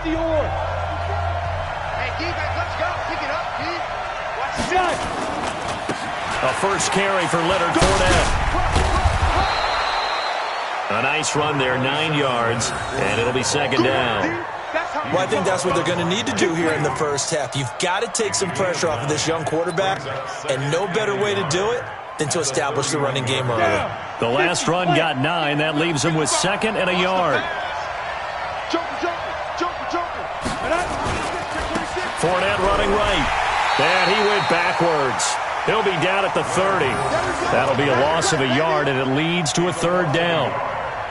Dior. Hey, defense, let's go. Pick it up, Keith. Watch Shot. A first carry for Leonard Fournette. A nice run there, 9 yards, and it'll be second down. Well, I think that's what they're going to need to do here in the first half. You've got to take some pressure off of this young quarterback, and no better way to do it than to establish the running game early. The last run got 9. That leaves him with 2nd and a yard. Fournette running right. And he went backwards. He'll be down at the 30. That'll be a loss of a yard, and it leads to a 3rd down.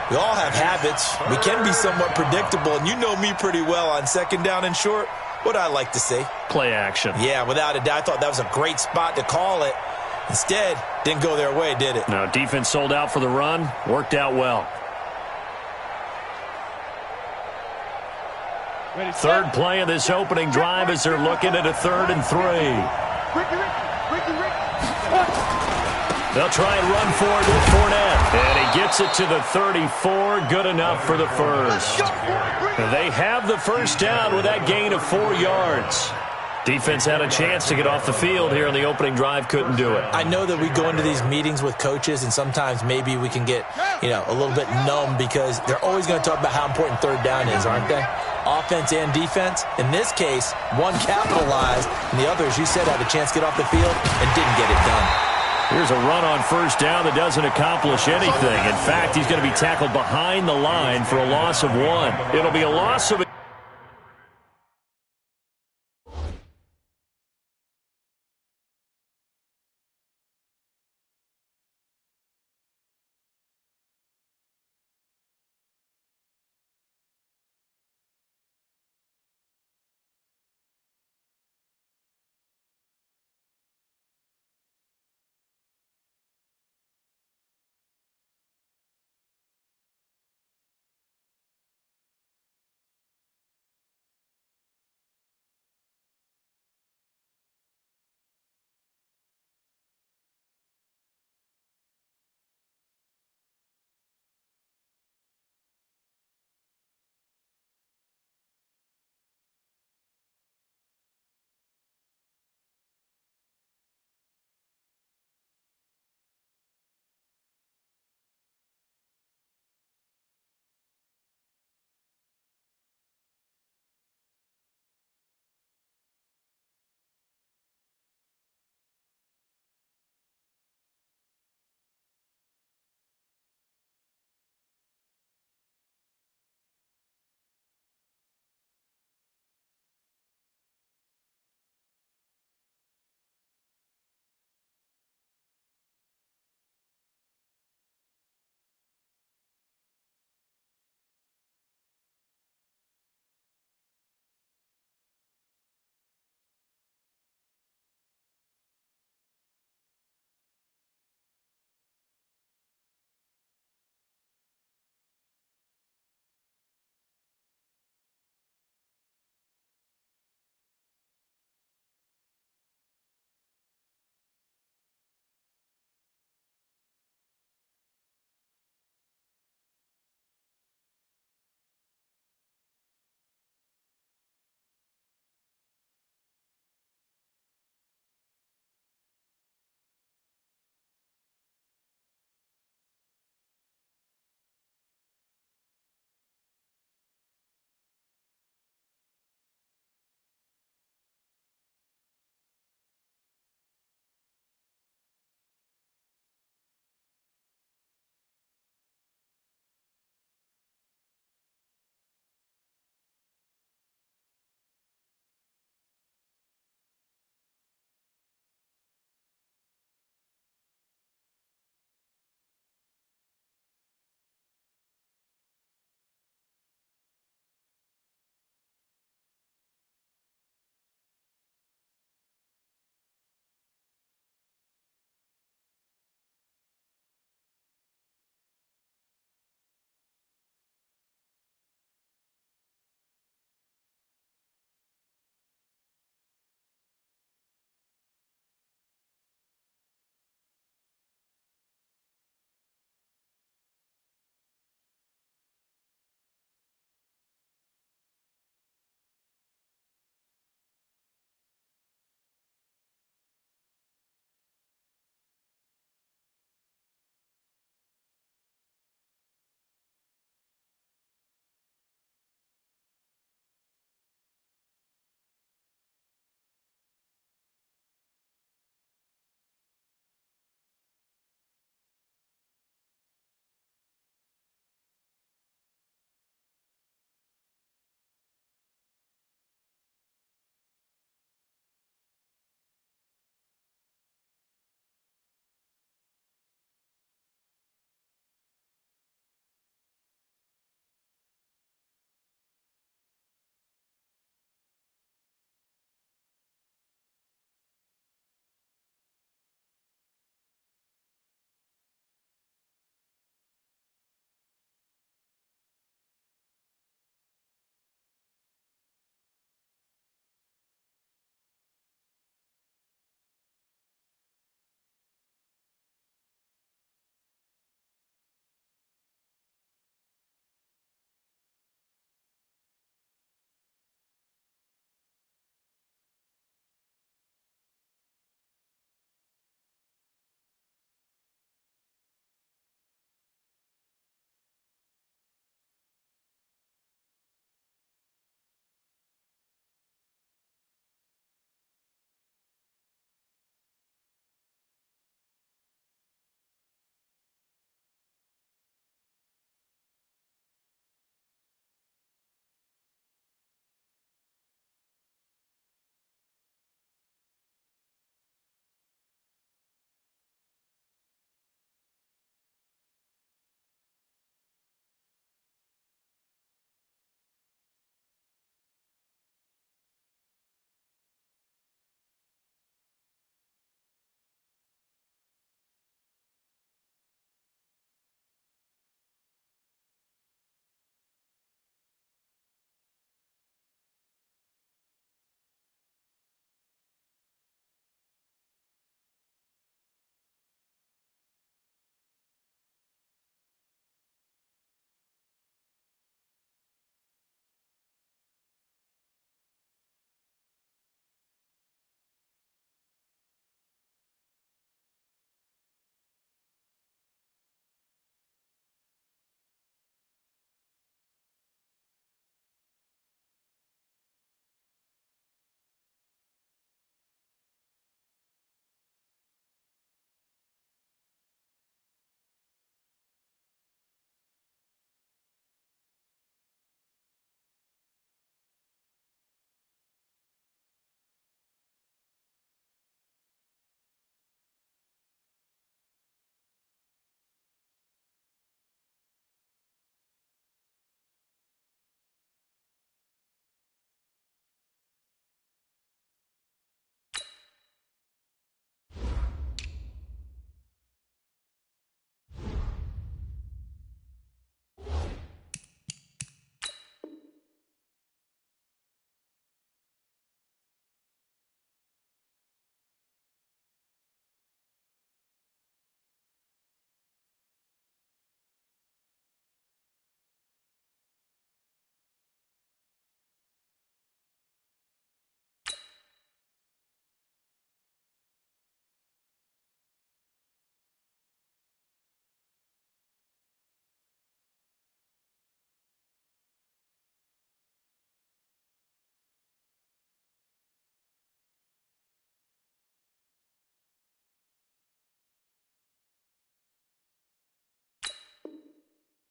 We all have habits. We can be somewhat predictable, and you know me pretty well on 2nd down and short. What I like to say? Play action. Yeah, without a doubt. I thought that was a great spot to call it. Instead, didn't go their way, did it? No, defense sold out for the run. Worked out well. Third play of this opening drive as they're looking at a 3rd and 3. They'll try and run for it with Fournette. And he gets it to the 34. Good enough for the first. They have the first down with that gain of 4 yards. Defense had a chance to get off the field here on the opening drive. Couldn't do it. I know that we go into these meetings with coaches, and sometimes maybe we can get, a little bit numb because they're always going to talk about how important 3rd down is, aren't they? Offense and defense. In this case, one capitalized, and the other, as you said, had a chance to get off the field and didn't get it done. Here's a run on first down that doesn't accomplish anything. In fact, he's going to be tackled behind the line for a loss of 1. It'll be a loss of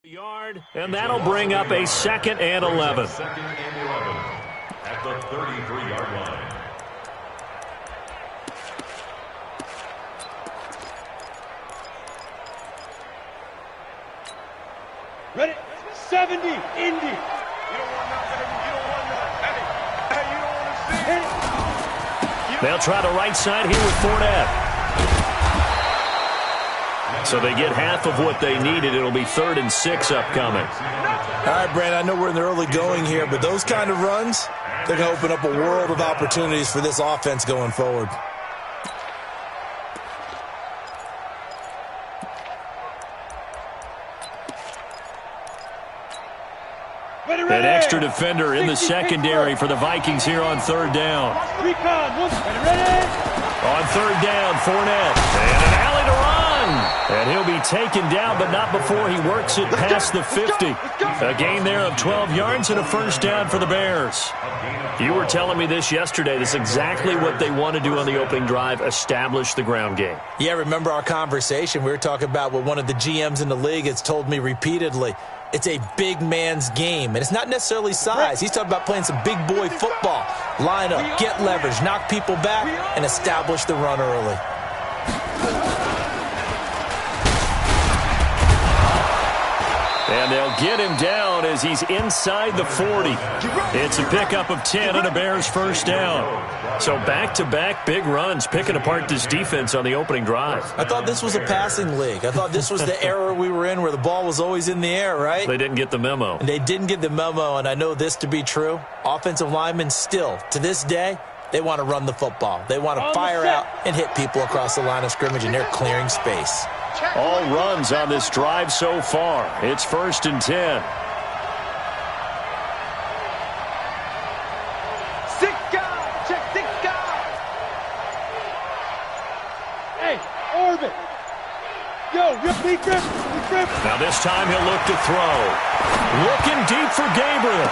Yard, and that'll bring up a 2nd and 11. Second and 11 at the 33-yard line. Ready? 70, Indy. You don't want nothing. You don't want nothing. Hey, you don't want to see it. They'll try the right side here with Fournette. So they get half of what they needed. It'll be 3rd and 6 upcoming. All right, Brandon, I know we're in the early going here, but those kind of runs, they're going to open up a world of opportunities for this offense going forward. An extra defender in the secondary for the Vikings here on 3rd down. On 3rd down, Fournette. And an alley to run. And he'll be taken down, but not before he works it past the 50. A gain there of 12 yards and a 1st down for the Bears. You were telling me this yesterday. This is exactly what they want to do on the opening drive, establish the ground game. Yeah, remember our conversation? We were talking about what one of the GMs in the league has told me repeatedly. It's a big man's game, and it's not necessarily size. He's talking about playing some big boy football. Line up, get leverage, knock people back, and establish the run early. And they'll get him down as he's inside the 40. It's a pickup of 10 and a Bears 1st down. So back-to-back big runs, picking apart this defense on the opening drive. I thought this was a passing league. I thought this was the era we were in where the ball was always in the air, right? They didn't get the memo. And they didn't get the memo, and I know this to be true. Offensive linemen still, to this day, they want to run the football. They want to fire out and hit people across the line of scrimmage, and they're clearing space. All runs on this drive so far. It's 1st and 10. Hey, Orbit. Yo, be Crip. Now this time he'll look to throw. Looking deep for Gabriel.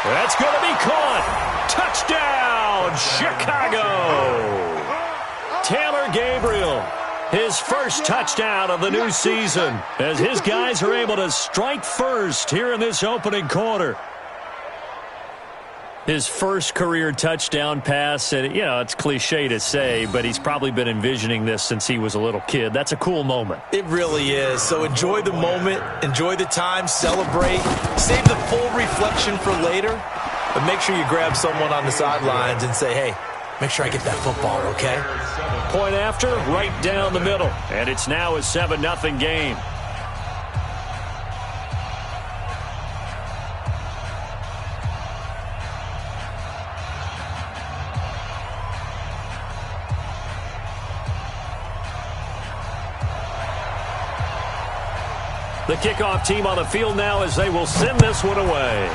That's going to be caught. Touchdown, Chicago. Taylor Gabriel. His first touchdown of the new season as his guys are able to strike first here in this opening quarter. His first career touchdown pass, and, you know, it's cliche to say, but he's probably been envisioning this since he was a little kid. That's a cool moment. It really is. So enjoy the moment, enjoy the time, celebrate, save the full reflection for later, but make sure you grab someone on the sidelines and say, hey, make sure I get that football, okay? Point after, right down the middle. And it's now a 7-0 game. The kickoff team on the field now as they will send this one away.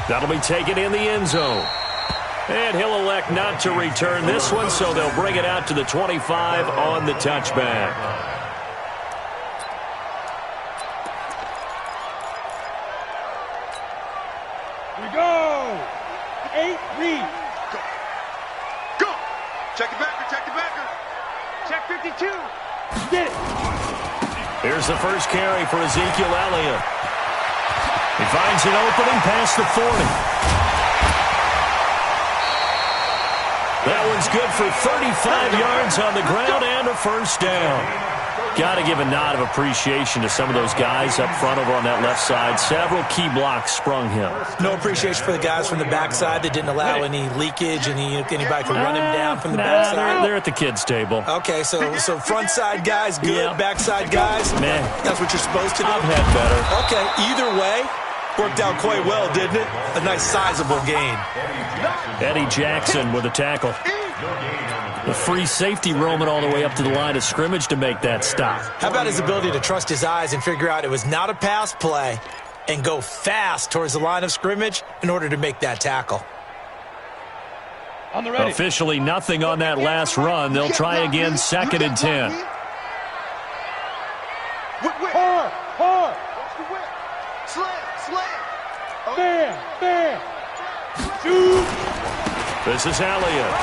That'll be taken in the end zone. And he'll elect not to return this one, so they'll bring it out to the 25 on the touchback. Here we go. 8 read. Go. Check the backer. Check 52. Get it. Here's the first carry for Ezekiel Elliott. He finds an opening past the 40. That one's good for 35 yards on the ground and a 1st down. Got to give a nod of appreciation to some of those guys up front over on that left side. Several key blocks sprung him. No appreciation for the guys from the backside that didn't allow any leakage, anybody could run him down from the backside. They're at the kids' table. Okay, so front side guys good, backside guys, man, that's what you're supposed to do. I've had better. Okay, either way, worked out quite well, didn't it? A nice sizable gain. Eddie Jackson with a tackle. The free safety roaming all the way up to the line of scrimmage to make that stop. How about his ability to trust his eyes and figure out it was not a pass play and go fast towards the line of scrimmage in order to make that tackle? On the ready. Officially nothing on that last run. They'll try again, 2nd and 10. Hard. Slam. Bam. Shoot. This is Elliott.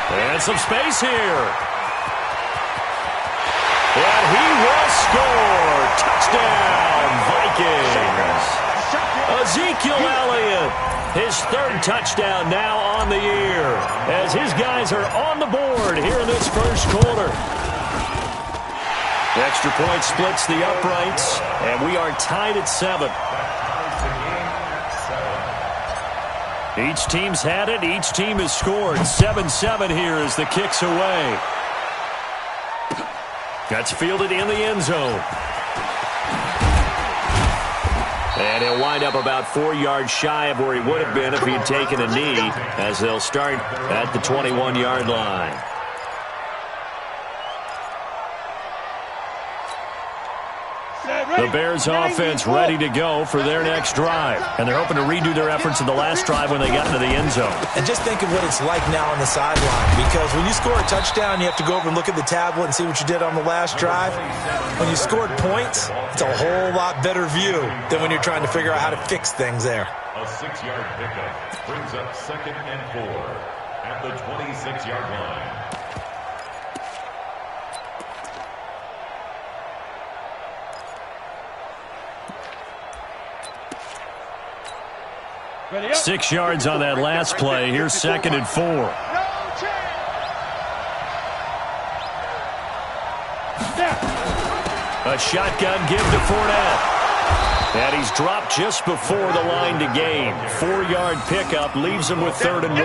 And some space here. And he will score. Touchdown, Vikings. Ezekiel Elliott, his third touchdown now on the year, as his guys are on the board here in this first quarter. Extra point splits the uprights, and we are tied at 7. Each team's had it. Each team has scored. 7-7 here as the kick's away. That's fielded in the end zone. And he'll wind up about 4 yards shy of where he would have been if he had taken a knee, as they'll start at the 21-yard line. The Bears offense ready to go for their next drive. And they're hoping to redo their efforts in the last drive when they got into the end zone. And just think of what it's like now on the sideline. Because when you score a touchdown, you have to go over and look at the tablet and see what you did on the last drive. When you scored points, it's a whole lot better view than when you're trying to figure out how to fix things there. A 6-yard pickup brings up 2nd and 4 at the 26-yard line. Ready up. 6 yards on that last play. Here's 2nd and 4. A shotgun give to Fournette. And he's dropped just before the line to gain. 4-yard pickup leaves him with 3rd and 1.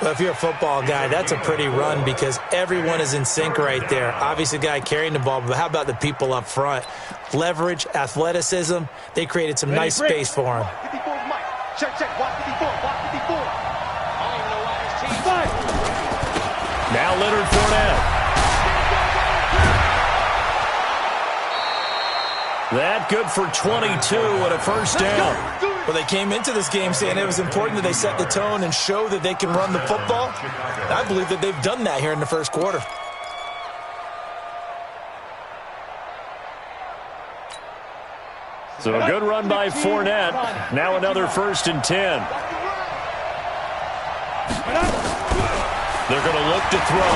Well, if you're a football guy, that's a pretty run because everyone is in sync right there. Obviously, the guy carrying the ball, but how about the people up front? Leverage, athleticism, they created some nice space for him. Check, watch 54, watch 54. I don't even know why this team fight. Now Leonard Fournette. That good for 22 and a first down. Well, they came into this game saying it was important that they set the tone and show that they can run the football. I believe that they've done that here in the first quarter. So a good run by Fournette. Now another 1st and 10. They're going to look to throw.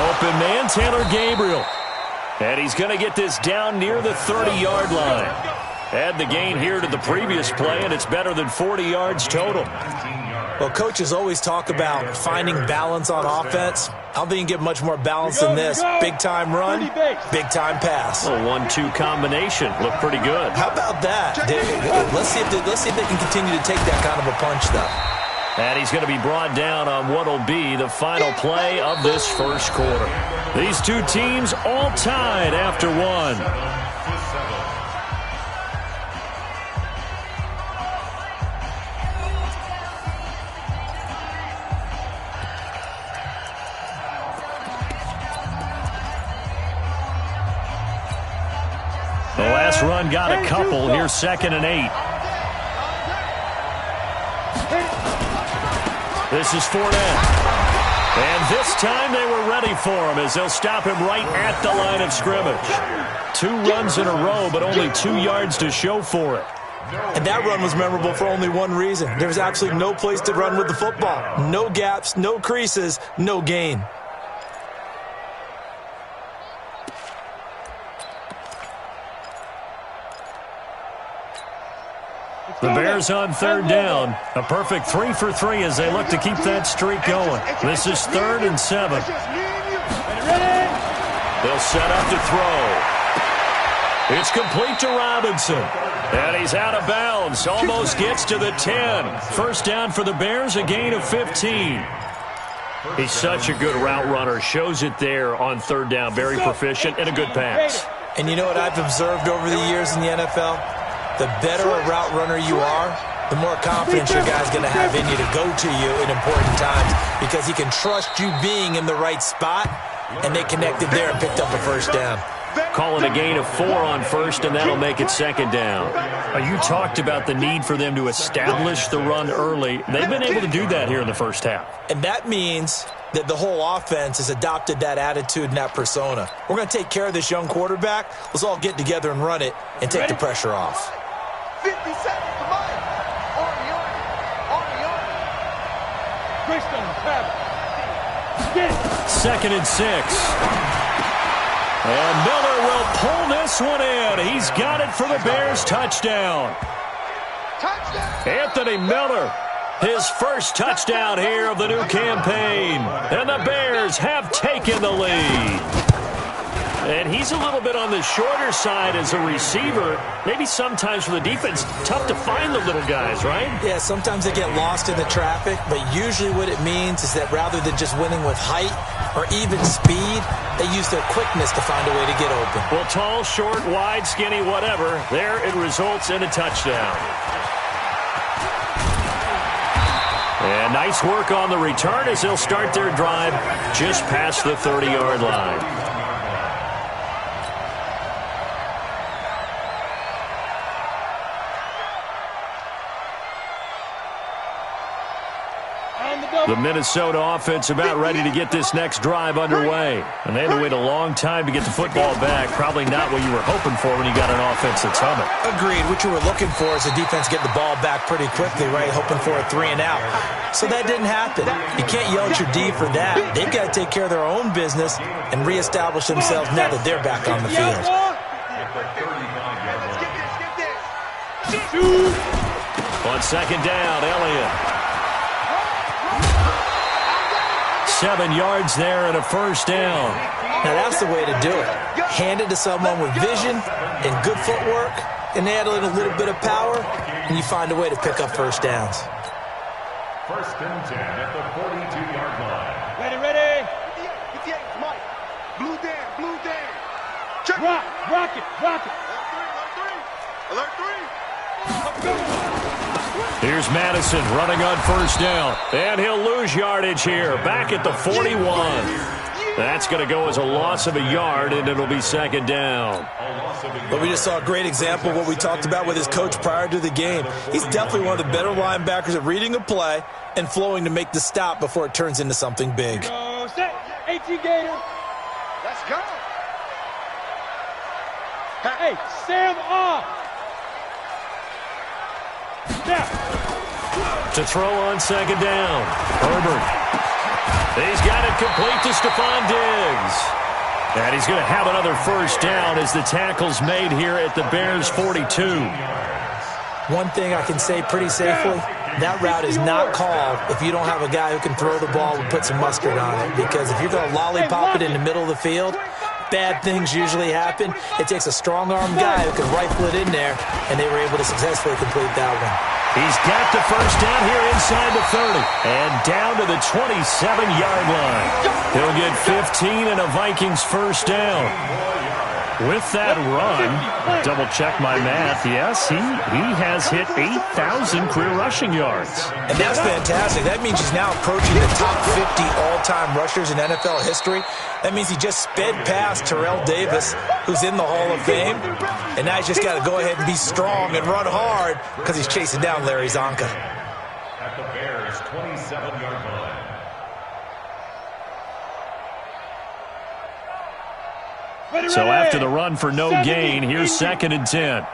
Open man, Taylor Gabriel. And he's going to get this down near the 30-yard line. Add the gain here to the previous play, and it's better than 40 yards total. Well, coaches always talk about finding balance on offense. I don't think you can get much more balance than this. Big-time run, big-time pass. A 1-2 combination. Looked pretty good. How about that? Let's see if they can continue to take that kind of a punch, though. And he's going to be brought down on what will be the final play of this first quarter. These two teams all tied after 1. The last run got a couple. Here's 2nd and 8. This is Fournette. And this time they were ready for him as they'll stop him right at the line of scrimmage. 2 runs in a row, but only 2 yards to show for it. And that run was memorable for only one reason. There was absolutely no place to run with the football. No gaps, no creases, no gain. The Bears on 3rd down. A perfect 3 for 3 as they look to keep that streak going. This is 3rd and 7. They'll set up to throw. It's complete to Robinson. And he's out of bounds. Almost gets to the 10. First down for the Bears, a gain of 15. He's such a good route runner. Shows it there on 3rd down. Very proficient and a good pass. And you know what I've observed over the years in the NFL? The better a route runner you are, the more confidence your guy's going to have in you to go to you in important times because he can trust you being in the right spot, and they connected there and picked up a first down. Call it a gain of 4 on 1st, and that'll make it 2nd down. You talked about the need for them to establish the run early. They've been able to do that here in the first half. And that means that the whole offense has adopted that attitude and that persona. We're going to take care of this young quarterback. Let's all get together and run it and take the pressure off. 50 seconds to mine. Army. 2nd and 6. And Miller will pull this one in. He's got it for the Bears touchdown. Anthony Miller, his first touchdown here of the new campaign. And the Bears have taken the lead. And he's a little bit on the shorter side as a receiver. Maybe sometimes for the defense, tough to find the little guys, right? Yeah, sometimes they get lost in the traffic, but usually what it means is that rather than just winning with height or even speed, they use their quickness to find a way to get open. Well, tall, short, wide, skinny, whatever, there it results in a touchdown. And nice work on the return as they'll start their drive just past the 30-yard line. The Minnesota offense about ready to get this next drive underway. And they had to wait a long time to get the football back. Probably not what you were hoping for when you got an offense that's humming. Agreed. What you were looking for is the defense get the ball back pretty quickly, right? Hoping for a 3 and out. So that didn't happen. You can't yell at your D for that. They've got to take care of their own business and reestablish themselves now that they're back on the field. On 2nd down, Elliott. 7 yards there and a first down. Now that's the way to do it. Hand it to someone with vision and good footwork, and add in a little bit of power, and you find a way to pick up first downs. 1st and 10 at the 42-yard line. Ready. 58, Mike. Blue down. Check. Rock it. Alert 3. Here's Madison running on 1st down. And he'll lose yardage here. Back at the 41. That's going to go as a loss of a yard, and it'll be 2nd down. But we just saw a great example of what we talked about with his coach prior to the game. He's definitely one of the better linebackers at reading a play and flowing to make the stop before it turns into something big. Go set. 18 Gator. Let's go. Hey, Sam off. To throw on 2nd down. Herbert. He's got it complete to Stephon Diggs. And he's going to have another first down as the tackle's made here at the Bears' 42. One thing I can say pretty safely, that route is not called if you don't have a guy who can throw the ball and put some mustard on it. Because if you're going to lollipop it in the middle of the field, bad things usually happen. It takes a strong-arm guy who can rifle it in there, and they were able to successfully complete that one. He's got the first down here inside the 30 and down to the 27-yard line. He'll get 15 and a Vikings first down. With that run, double-check my math, yes, he has hit 8,000 career rushing yards. And that's fantastic. That means he's now approaching the top 50 all-time rushers in NFL history. That means he just sped past Terrell Davis, who's in the Hall of Fame. And now he's just got to go ahead and be strong and run hard because he's chasing down Larry Zonka. At the Bears' 27-yard line. So after the run for no gain, here's 2nd and 10.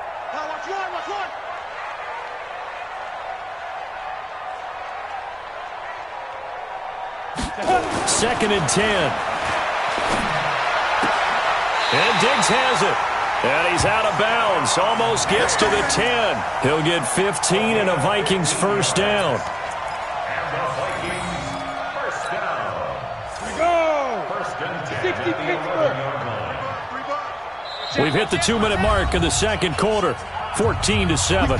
Second and 10. And Diggs has it. And he's out of bounds. Almost gets to the 10. He'll get 15 and a Vikings first down. And the Vikings first down. Go. 1st and 10 60 at the Pittsburgh. 11-yard line. We've hit the 2-minute mark in the 2nd quarter, 14-7.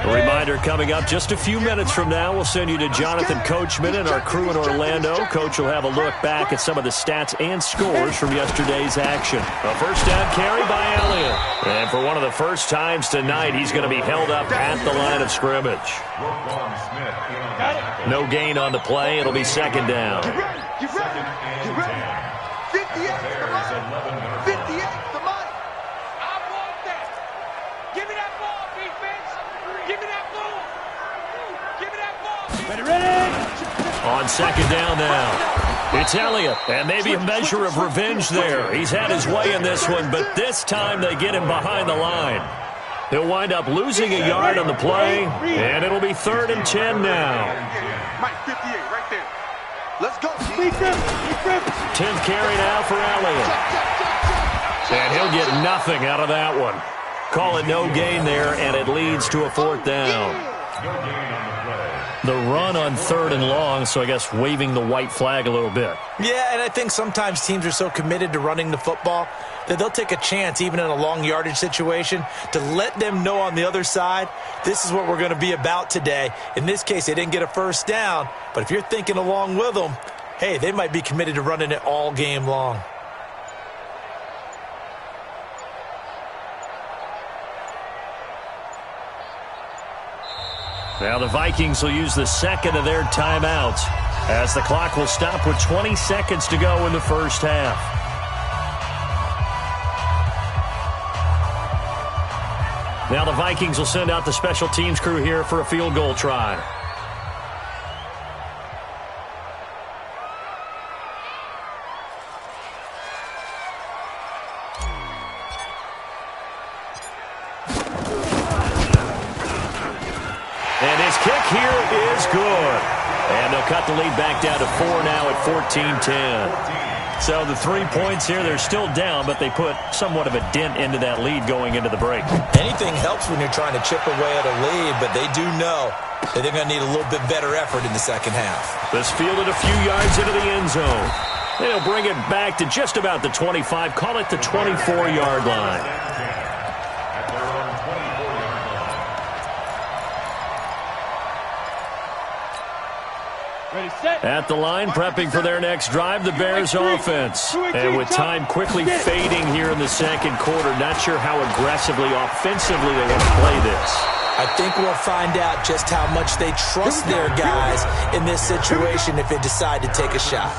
A reminder coming up just a few minutes from now, we'll send you to Jonathan Coachman and our crew in Orlando. Coach will have a look back at some of the stats and scores from yesterday's action. A first down carry by Elliott. And for one of the first times tonight, he's going to be held up at the line of scrimmage. No gain on the play. It'll be 2nd down. Get ready. 58 the money. I want that. Give me that ball, defense. Give me that ball. Give me that ball. Ready. On 2nd down now. It's Elliott, and maybe a measure of revenge there. He's had his way in this one, but this time they get him behind the line. He'll wind up losing a yard on the play, and it'll be 3rd and 10 now. Mike, 58 right there. Let's go. 10th carry now for Elliott. And he'll get nothing out of that one. Call it no gain there, and it leads to a 4th down. The run on 3rd and long, so I guess waving the white flag a little bit. Yeah, and I think sometimes teams are so committed to running the football that they'll take a chance, even in a long yardage situation, to let them know on the other side, this is what we're going to be about today. In this case, they didn't get a 1st down, but if you're thinking along with them, hey, they might be committed to running it all game long. Now the Vikings will use the second of their timeouts as the clock will stop with 20 seconds to go in the first half. Now the Vikings will send out the special teams crew here for a field goal try. And his kick here is good. And they'll cut the lead back down to 4 now at 14-10. So the 3 points here, they're still down, but they put somewhat of a dent into that lead going into the break. Anything helps when you're trying to chip away at a lead, but they do know that they're going to need a little bit better effort in the second half. This fielded a few yards into the end zone. They'll bring it back to just about the 25, call it the 24-yard line. At the line, prepping for their next drive, the Bears offense. And with time quickly fading here in the second quarter, not sure how aggressively, offensively they want to play this. I think we'll find out just how much they trust their guys in this situation if they decide to take a shot.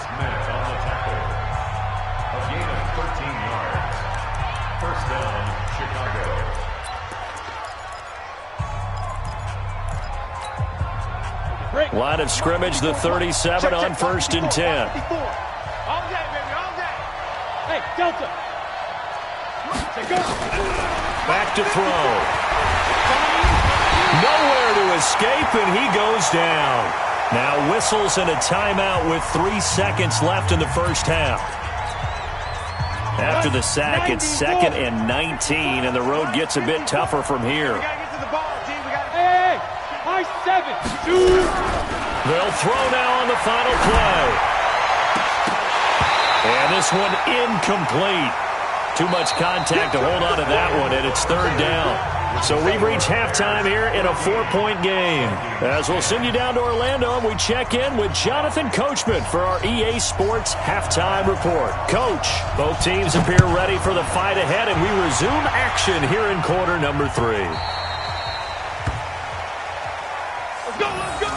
Line of scrimmage, the 37 on 1st and 10. All day, baby, all day. Hey, Delta. Back to throw. Nowhere to escape, and he goes down. Now whistles and a timeout with 3 seconds left in the first half. After the sack, it's 2nd and 19, and the road gets a bit tougher from here. We got to get to the ball, G. Hey, high 7. They'll throw now on the final play. And this one incomplete. Too much contact to hold on to that one, and it's 3rd down. So we've reached halftime here in a 4-point game. As we'll send you down to Orlando, and we check in with Jonathan Coachman for our EA Sports Halftime Report. Coach, both teams appear ready for the fight ahead, and we resume action here in quarter number 3. Let's go, let's go.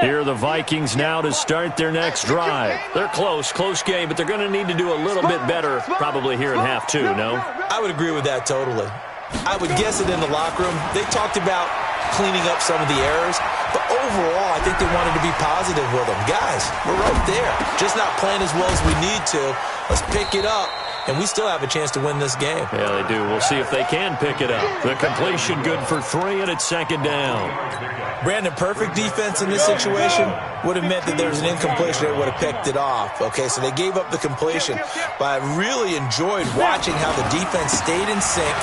Here are the Vikings now to start their next drive. They're close game, but they're going to need to do a little bit better probably here in half 2, no? I would agree with that totally. I would guess it in the locker room. They talked about cleaning up some of the errors, but overall, I think they wanted to be positive with them. Guys, we're right there. Just not playing as well as we need to. Let's pick it up, and we still have a chance to win this game. Yeah, they do. We'll see if they can pick it up. The completion good for 3, and it's 2nd down. Brandon, perfect defense in this situation would have meant that there was an incompletion. They would have picked it off. Okay, so they gave up the completion. But I really enjoyed watching how the defense stayed in sync,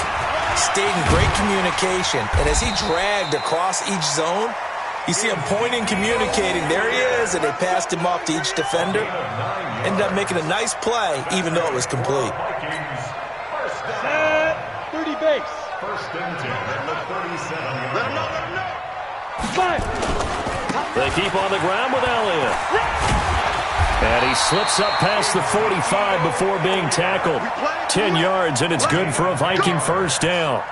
stayed in great communication. And as he dragged across each zone, you see him pointing, communicating. There he is, and they passed him off to each defender. Ended up making a nice play, even though it was complete. 30 base. 1st and 10 at the 37. Let him know, let him know. 5. They keep on the ground with Elliott. And he slips up past the 45 before being tackled. 10 yards, and it's good for a Viking 1st down.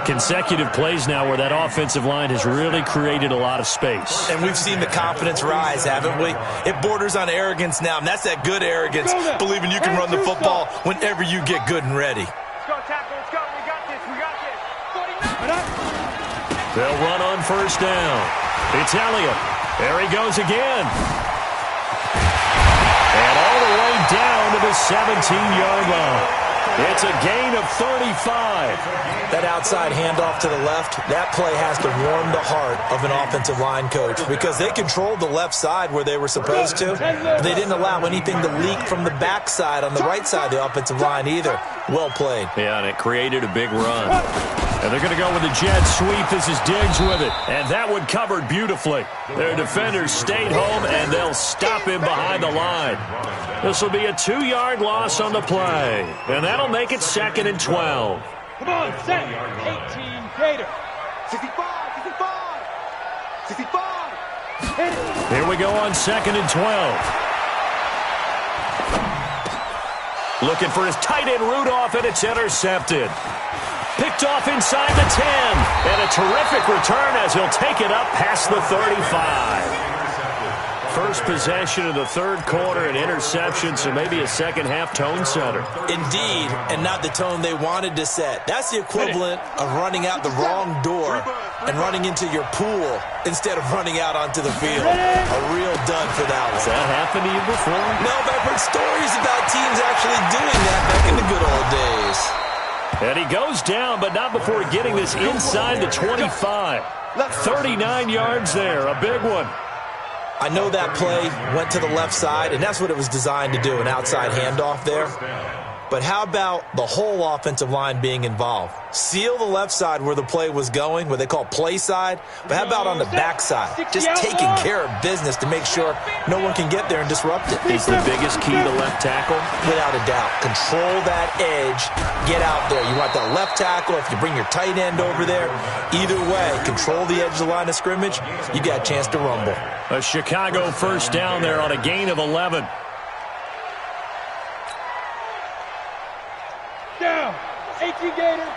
Consecutive plays now where that offensive line has really created a lot of space. And we've seen the confidence rise, haven't we? It borders on arrogance now, and that's that good arrogance, believing you can run the football whenever you get good and ready. Let's go, tackle. Let's go. We got this. We got this. 49. They'll run on first down. It's Elliott. There he goes again. And all the way down to the 17-yard line. It's a gain of 35. That outside handoff to the left, that play has to warm the heart of an offensive line coach because they controlled the left side where they were supposed to. They didn't allow anything to leak from the backside on the right side of the offensive line either. Well played. Yeah, and it created a big run. And they're going to go with the jet sweep. This is Diggs with it. And that one covered beautifully. Their defenders stayed home, and they'll stop him behind the line. This will be a 2-yard loss on the play. And that'll make it 2nd and 12. Come on, set. 18, Gator. 65, 65, 65. Hit it. Here we go on 2nd and 12. Looking for his tight end Rudolph, and it's intercepted. Picked off inside the 10. And a terrific return as he'll take it up past the 35. First possession of the third quarter, an interception, so maybe a second-half tone setter. Indeed, and not the tone they wanted to set. That's the equivalent of running out the wrong door and running into your pool instead of running out onto the field. A real dud for that one. Has that happened to you before? No, but I've heard stories about teams actually doing that back in the good old days. And he goes down, but not before getting this inside the 25. 39 yards there, a big one. I know that play went to the left side, and that's what it was designed to do, an outside handoff there. But how about the whole offensive line being involved? Seal the left side where the play was going, what they call play side. But how about on the back side? Just taking care of business to make sure no one can get there and disrupt it. Is the biggest key to left tackle? Without a doubt. Control that edge. Get out there. You want that left tackle. If you bring your tight end over there, either way, control the edge of the line of scrimmage, you got a chance to rumble. A Chicago first down there on a gain of 11. Down. 18, Gator.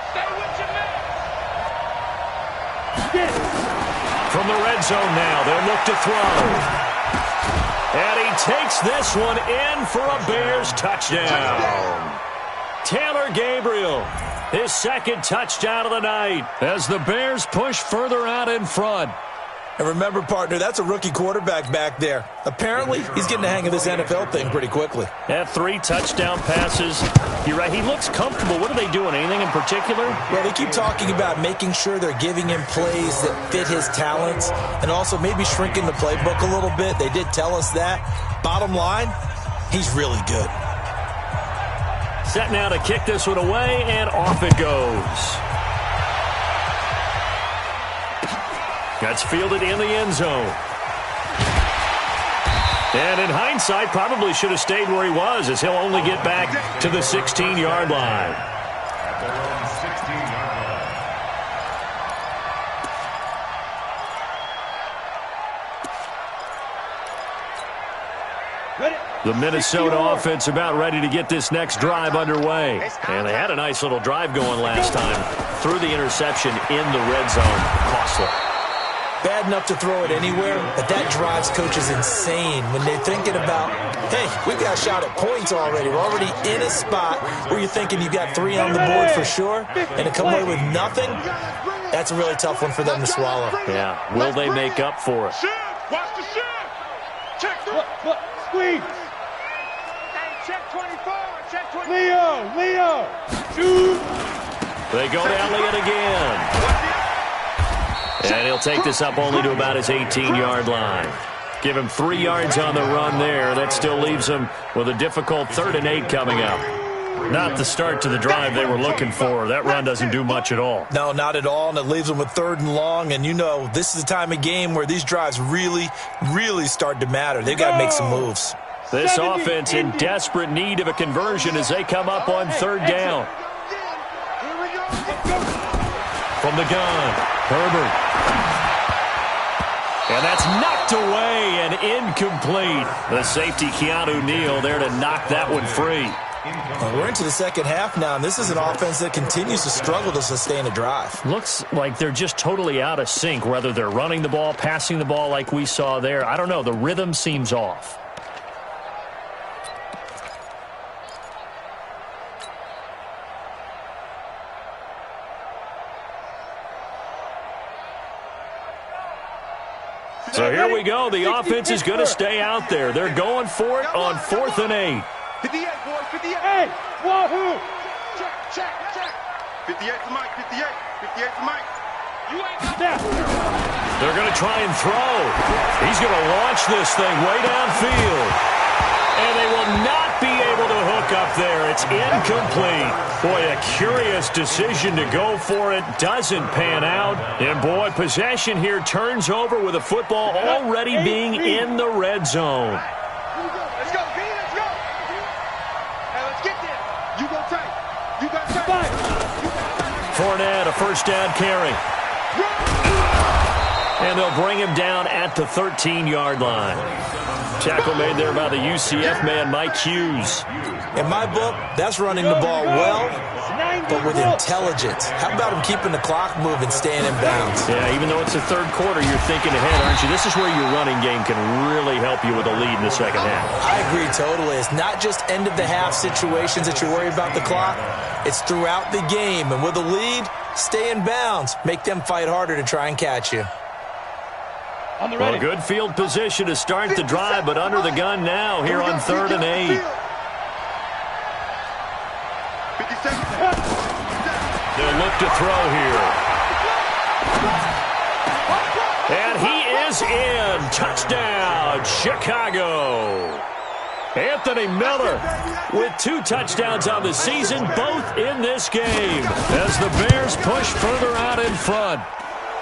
Stay with your man. From the red zone now, they'll look to throw. And he takes this one in for a Bears touchdown. Taylor Gabriel, his second touchdown of the night as the Bears push further out in front. And remember, partner, that's a rookie quarterback back there. Apparently, he's getting the hang of this NFL thing pretty quickly. Had 3 touchdown passes. You're right, he looks comfortable. What are they doing? Anything in particular? Well, they keep talking about making sure they're giving him plays that fit his talents and also maybe shrinking the playbook a little bit. They did tell us that. Bottom line, he's really good. Set now to kick this one away, and off it goes. That's fielded in the end zone. And in hindsight, probably should have stayed where he was, as he'll only get back to the 16-yard line. The Minnesota offense about ready to get this next drive underway. And they had a nice little drive going last time. Threw the interception in the red zone. Costly. Bad enough to throw it anywhere, but that drives coaches insane when they're thinking about, hey, we've got a shot at points already. We're already in a spot where you're thinking you've got 3 on the board for sure, and to come away with nothing, that's a really tough one for them to swallow. Yeah, will they make up for it? Watch the shit. Check the look, squeeze. Hey, check 24. Check 24. Leo. Shoot. They go to Elliott again. And he'll take this up only to about his 18-yard line. Give him 3 yards on the run there. That still leaves him with a difficult 3rd and 8 coming up. Not the start to the drive they were looking for. That run doesn't do much at all. No, not at all, and it leaves them with 3rd and long. And you know, this is the time of game where these drives really, really start to matter. They've got to make some moves. This offense in desperate need of a conversion as they come up on 3rd down. From the gun, Herbert. And that's knocked away and incomplete. The safety, Keanu Neal, there to knock that one free. Incomplete. We're into the second half now, and this is an offense that continues to struggle to sustain a drive. Looks like they're just totally out of sync, whether they're running the ball, passing the ball like we saw there. I don't know. The rhythm seems off. So here we go. The offense is going to stay out there. They're going for it on 4th and 8. 58, boys, 58. Hey, wahoo! Check. 58 to Mike, 58 to Mike. You ain't got that. They're going to try and throw. He's going to launch this thing way downfield. And they will not be able to hook up there. It's incomplete. Boy, a curious decision to go for it. Doesn't pan out. And, boy, possession here turns over with the football already being in the red zone. Let's go, B, let's go. Hey, let's get there. You go tight. You got tight. Fournette, a first down carry. And they'll bring him down at the 13-yard line. Tackle made there by the UCF man, Mike Hughes. In my book, that's running the ball well, but with intelligence. How about him keeping the clock moving, staying in bounds? Yeah, even though it's the third quarter, you're thinking ahead, aren't you? This is where your running game can really help you with a lead in the second half. I agree totally. It's not just end-of-the-half situations that you're worried about the clock. It's throughout the game. And with a lead, stay in bounds. Make them fight harder to try and catch you. Well, good field position to start the drive, but under the gun now here on 3rd and 8. They'll look to throw here. And he is in. Touchdown, Chicago. Anthony Miller with 2 touchdowns on the season, both in this game, as the Bears push further out in front.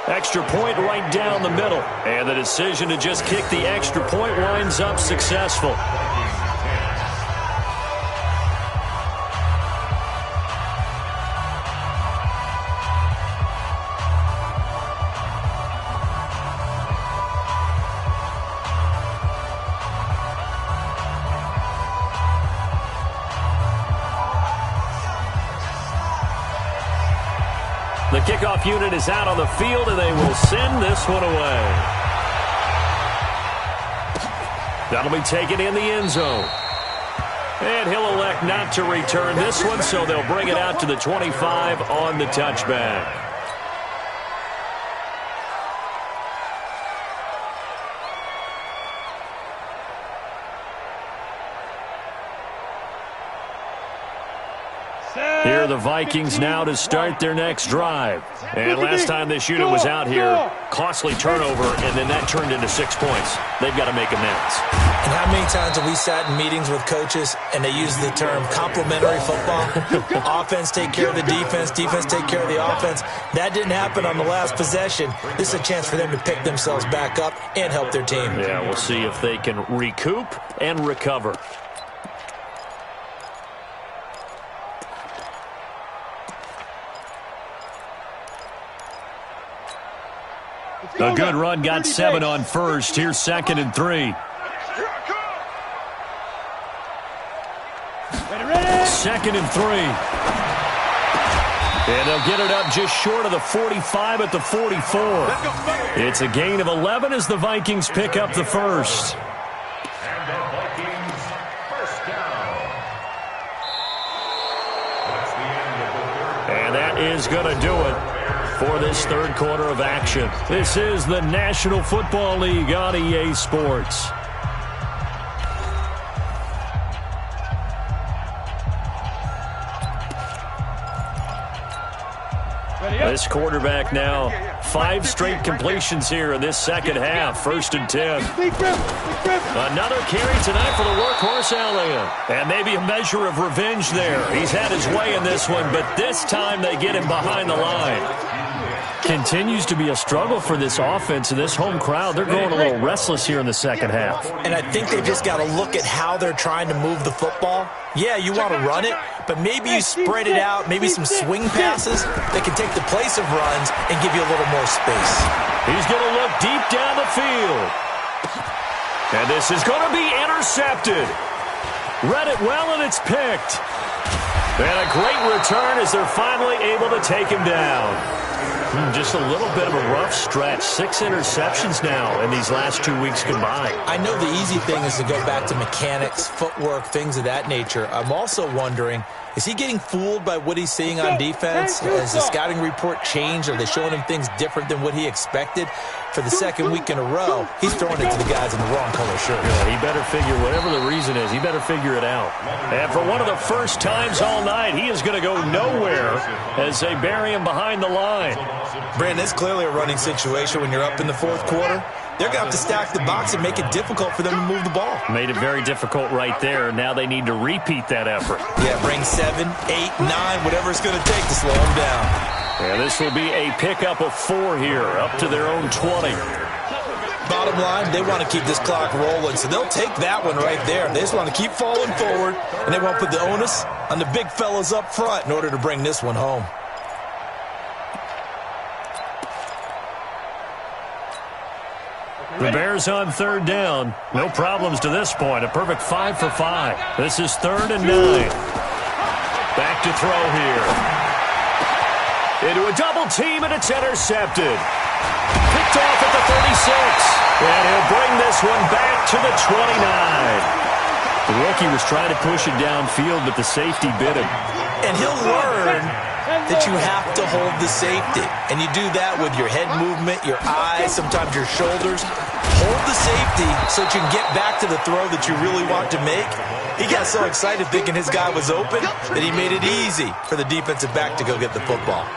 Extra point right down the middle. And the decision to just kick the extra point winds up successful. The kickoff unit is out on the field, and they will send this one away. That'll be taken in the end zone. And he'll elect not to return this one, so they'll bring it out to the 25 on the touchback. Here are the Vikings now to start their next drive. And last time this unit was out here, costly turnover, and then that turned into 6 points. They've got to make amends. And how many times have we sat in meetings with coaches and they use the term complementary football? Offense take care of the defense, defense take care of the offense. That didn't happen on the last possession. This is a chance for them to pick themselves back up and help their team. Yeah, we'll see if they can recoup and recover. A good run, got 7 on first. Here's 2nd and 3. 2nd and 3. And they'll get it up just short of the 45 at the 44. It's a gain of 11 as the Vikings pick up the first. And the Vikings first down. That's the end of the third. And that is going to do it for this third quarter of action. This is the National Football League on EA Sports. This quarterback now, 5 straight completions here in this second half. 1st and 10. Another carry tonight for the workhorse Elliott. And maybe a measure of revenge there. He's had his way in this one, but this time they get him behind the line. Continues to be a struggle for this offense and this home crowd. They're growing a little restless here in the second half. And I think they've just got to look at how they're trying to move the football. Yeah, you want to run it, but maybe you spread it out, maybe some swing passes that can take the place of runs and give you a little more space. He's going to look deep down the field. And this is going to be intercepted. Read it well, and it's picked. And a great return as they're finally able to take him down. Just a little bit of a rough stretch. 6 interceptions now in these last 2 weeks combined. I know the easy thing is to go back to mechanics, footwork, things of that nature. I'm also wondering, is he getting fooled by what he's seeing on defense? Has the scouting report changed? Are they showing him things different than what he expected? For the second week in a row, he's throwing it to the guys in the wrong color shirts. Yeah, he better figure, whatever the reason is, he better figure it out. And for one of the first times all night, he is going to go nowhere as they bury him behind the line. Brandon, it's clearly a running situation when you're up in the fourth quarter. They're going to have to stack the box and make it difficult for them to move the ball. Made it very difficult right there. Now they need to repeat that effort. Yeah, bring 7, 8, 9, whatever it's going to take to slow them down. Yeah, this will be a pickup of 4 here, up to their own 20. Bottom line, they want to keep this clock rolling, so they'll take that one right there. They just want to keep falling forward, and they want to put the onus on the big fellas up front in order to bring this one home. The Bears on 3rd down. No problems to this point. A perfect 5 for 5. This is 3rd and 9. Back to throw here. Into a double team, and it's intercepted. Picked off at the 36. And he'll bring this one back to the 29. The rookie was trying to push it downfield, but the safety bit him. And he'll learn that you have to hold the safety. And you do that with your head movement, your eyes, sometimes your shoulders. Hold the safety so that you can get back to the throw that you really want to make. He got so excited thinking his guy was open that he made it easy for the defensive back to go get the football.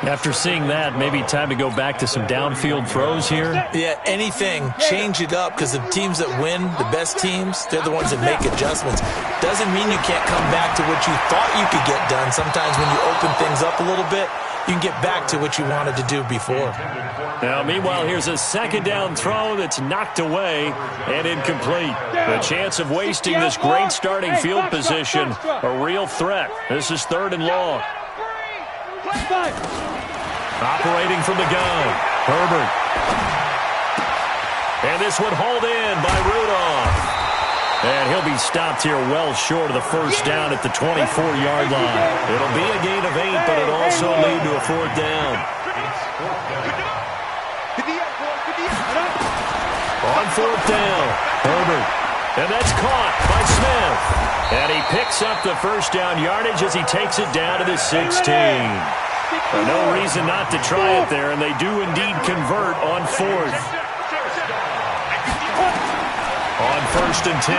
After seeing that, maybe time to go back to some downfield throws here. Yeah, anything. Change it up, because the teams that win, the best teams, they're the ones that make adjustments. Doesn't mean you can't come back to what you thought you could get done. Sometimes when you open things up a little bit, you can get back to what you wanted to do before. Now, meanwhile, here's a 2nd down throw that's knocked away and incomplete. The chance of wasting this great starting field position, a real threat. This is 3rd and long. Operating from the gun, Herbert. And this one hauled in by Rudolph. And he'll be stopped here well short of the first down at the 24-yard line. It'll be a gain of 8, but it'll also lead to a 4th down. On 4th down, Herbert. And that's caught by Smith. And he picks up the first down yardage as he takes it down to the 16. No reason not to try it there, and they do indeed convert on 4th. On 1st and 10,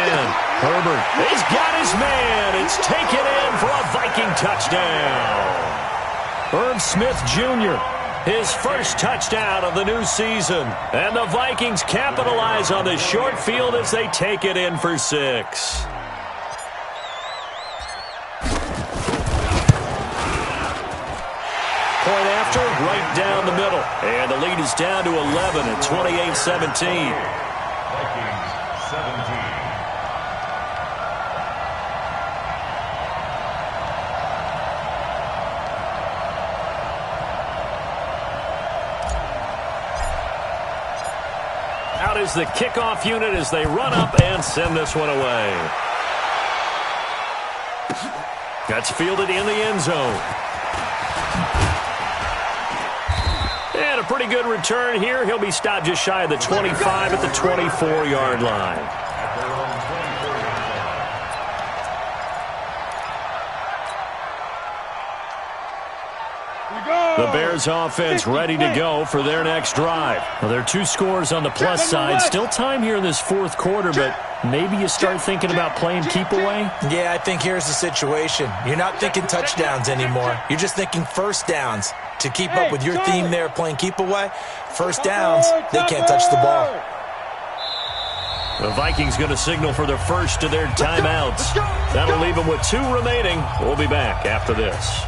Herbert, he's got his man. It's taken in for a Viking touchdown. Irv Smith Jr., his first touchdown of the new season. And the Vikings capitalize on the short field as they take it in for 6. Point after, right down the middle. And the lead is down to 11 at 28-17. Out is the kickoff unit as they run up and send this one away. That's fielded in the end zone. And a pretty good return here. He'll be stopped just shy of the 25 at the 24-yard line. The Bears offense ready to go for their next drive. Well, there are 2 scores on the plus side. Still time here in this 4th quarter, but maybe you start thinking about playing keep away? Yeah, I think here's the situation. You're not thinking touchdowns anymore. You're just thinking first downs. To keep up with your theme there, playing keep away, first downs, they can't touch the ball. The Vikings going to signal for the first of their timeouts. That'll leave them with 2 remaining. We'll be back after this.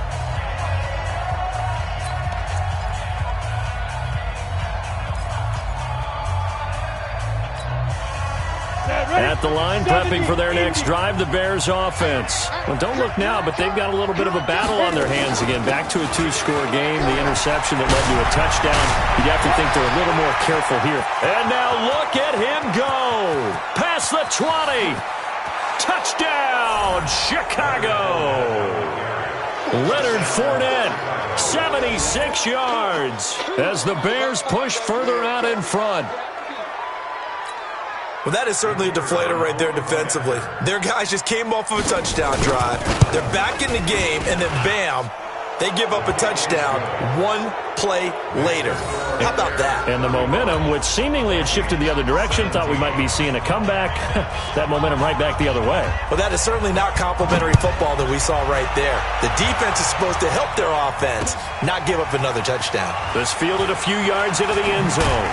At the line, prepping for their next drive, the Bears offense. Well, don't look now, but they've got a little bit of a battle on their hands again. Back to a 2-score game, the interception that led to a touchdown. You'd have to think they're a little more careful here. And now look at him go. Past the 20. Touchdown, Chicago! Leonard Fournette, 76 yards as the Bears push further out in front. Well, that is certainly a deflator right there defensively. Their guys just came off of a touchdown drive. They're back in the game, and then bam, they give up a touchdown one play later. How about that? And the momentum, which seemingly had shifted the other direction, thought we might be seeing a comeback. That momentum right back the other way. Well, that is certainly not complimentary football that we saw right there. The defense is supposed to help their offense, not give up another touchdown. This fielded a few yards into the end zone.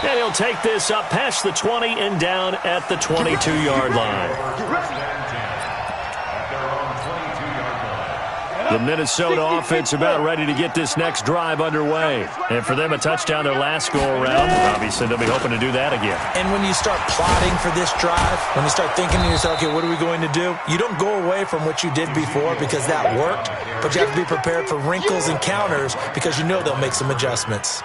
And he'll take this up past the 20 and down at the 22-yard line. The Minnesota offense about ready to get this next drive underway. And for them, a touchdown their last go-around. Obviously, they'll be hoping to do that again. And when you start plotting for this drive, when you start thinking to yourself, okay, what are we going to do? You don't go away from what you did before because that worked, but you have to be prepared for wrinkles and counters because you know they'll make some adjustments.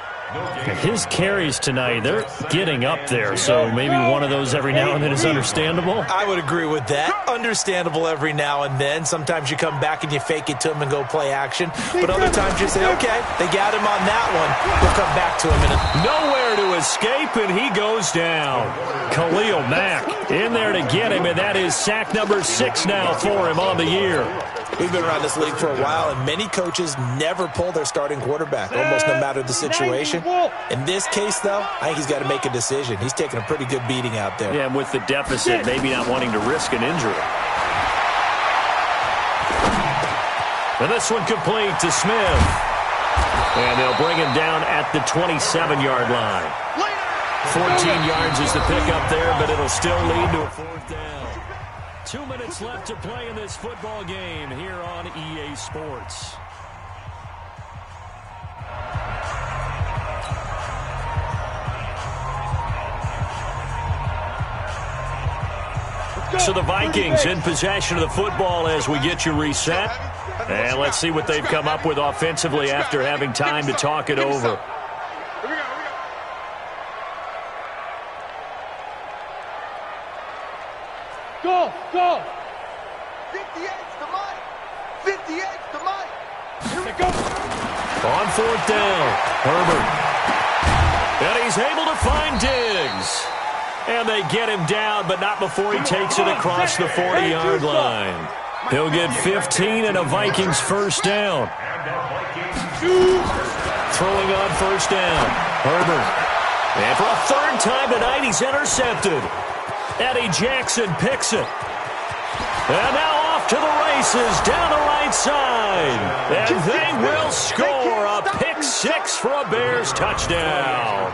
His carries tonight, they're getting up there, so maybe one of those every now and then is understandable. I would agree with that. Understandable every now and then. Sometimes you come back and you fake it to him and go play action. But other times you say, okay, they got him on that one. We'll come back to him. Nowhere to escape, and he goes down. Khalil Mack in there to get him, and that is sack number 6 now for him on the year. We've been around this league for a while, and many coaches never pull their starting quarterback, almost no matter the situation. In this case, though, I think he's got to make a decision. He's taking a pretty good beating out there. Yeah, and with the deficit, maybe not wanting to risk an injury. And this one complete to Smith. And they'll bring him down at the 27-yard line. 14 yards is the pickup there, but it'll still lead to a 4th down. 2 minutes left to play in this football game here on EA Sports. So the Vikings in possession of the football as we get you reset. And let's see what they've come up with offensively after having time to talk it over. Go, go. 58's the mic. 58's the mic. Here we go. On 4th down, Herbert. And he's able to find Diggs. And they get him down, but not before he takes it across the 40-yard line. He'll get 15 and a Vikings 1st down. Throwing on 1st down, Herbert. And for a 3rd time tonight, he's intercepted. Eddie Jackson picks it. And now off to the races down the right side. And they will score a pick 6 for a Bears touchdown.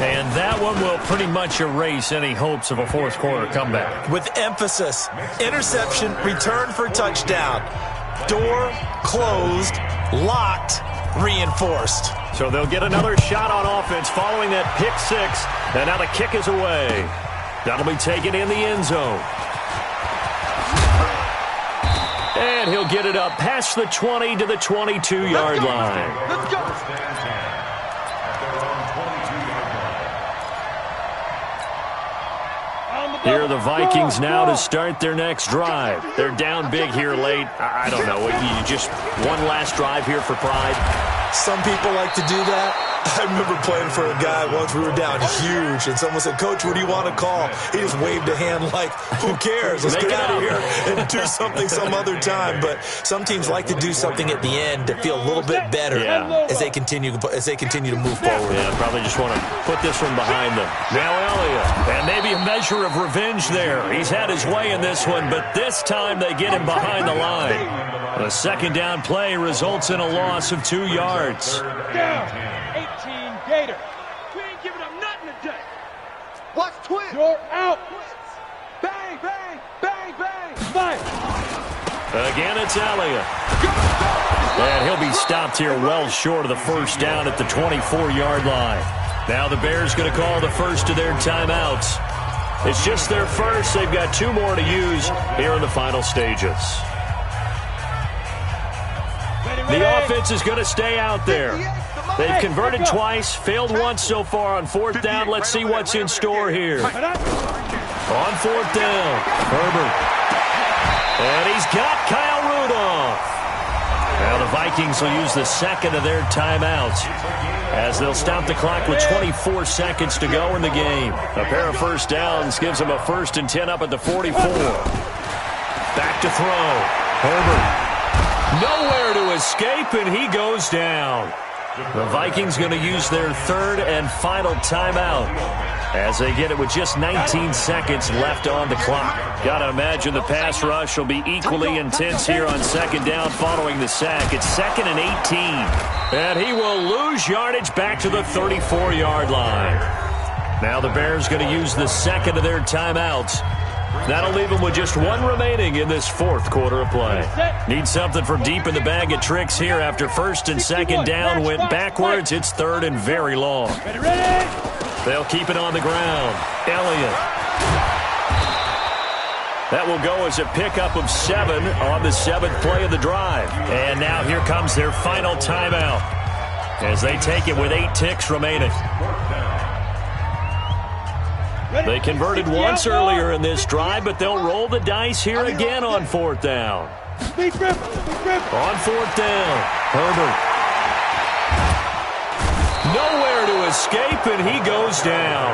And that one will pretty much erase any hopes of a 4th quarter comeback. With emphasis, interception, return for touchdown. Door closed, locked, reinforced. So they'll get another shot on offense following that pick 6. And now the kick is away. That'll be taken in the end zone. And he'll get it up past the 20 to the 22-yard line. Let's go. Here are the Vikings now to start their next drive. They're down big here late. I don't know. You just one last drive here for pride. Some people like to do that. I remember playing for a guy once. We were down huge, and someone said, "Coach, what do you want to call?" He just waved a hand like, "Who cares? Let's get out of here and do something some other time." But some teams like to do something at the end to feel a little bit better as they continue to move forward. Yeah, probably just want to put this one behind them. Now Elliott, and maybe a measure of revenge there. He's had his way in this one, but this time they get him behind the line. The 2nd down play results in a loss of 2 yards. Down. 18 Gator. We ain't giving up nothing today. Watch twins. You're out. Bang, bang, bang, bang. Fire. Again, it's Elliott. And he'll be stopped here well short of the 1st down at the 24-yard line. Now the Bears going to call the first of their timeouts. It's just their first. They've got 2 more to use here in the final stages. The offense is going to stay out there. They've converted twice, failed once so far on 4th down. Let's see what's in store here. On 4th down, Herbert. And he's got Kyle Rudolph. Now the Vikings will use the second of their timeouts as they'll stop the clock with 24 seconds to go in the game. A pair of first downs gives them a 1st and 10 up at the 44. Back to throw. Herbert. Nowhere to escape, and he goes down. The Vikings going to use their 3rd and final timeout as they get it with just 19 seconds left on the clock. Got to imagine the pass rush will be equally intense here on 2nd down following the sack. It's 2nd and 18. And he will lose yardage back to the 34-yard line. Now the Bears going to use the 2nd of their timeouts. That'll leave them with just 1 remaining in this 4th quarter of play. Need something from deep in the bag of tricks here after 1st and 2nd down went backwards. It's 3rd and very long. They'll keep it on the ground. Elliott. That will go as a pickup of 7 on the 7th play of the drive. And now here comes their final timeout as they take it with 8 ticks remaining. They converted once earlier in this drive, but they'll roll the dice here again on 4th down. On 4th down, Herbert. Nowhere to escape, and he goes down.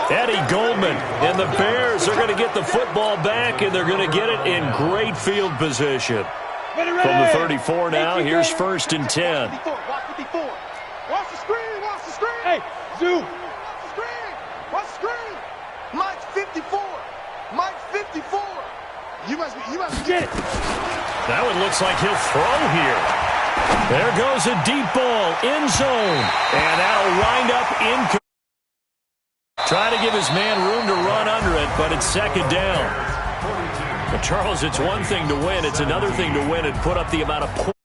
Eddie Goldman and the Bears are going to get the football back, and they're going to get it in great field position. From the 34 now, here's 1st and 10. Watch the screen, watch the screen. Hey, Zoo. Watch the screen, watch the screen. Mike's 54. Mike's 54. You must get it. That one looks like he'll throw here. There goes a deep ball, end zone. And that'll wind up in. Trying to give his man room to run under it, but it's 2nd down. But Charles, it's one thing to win. It's another thing to win and put up the amount of points.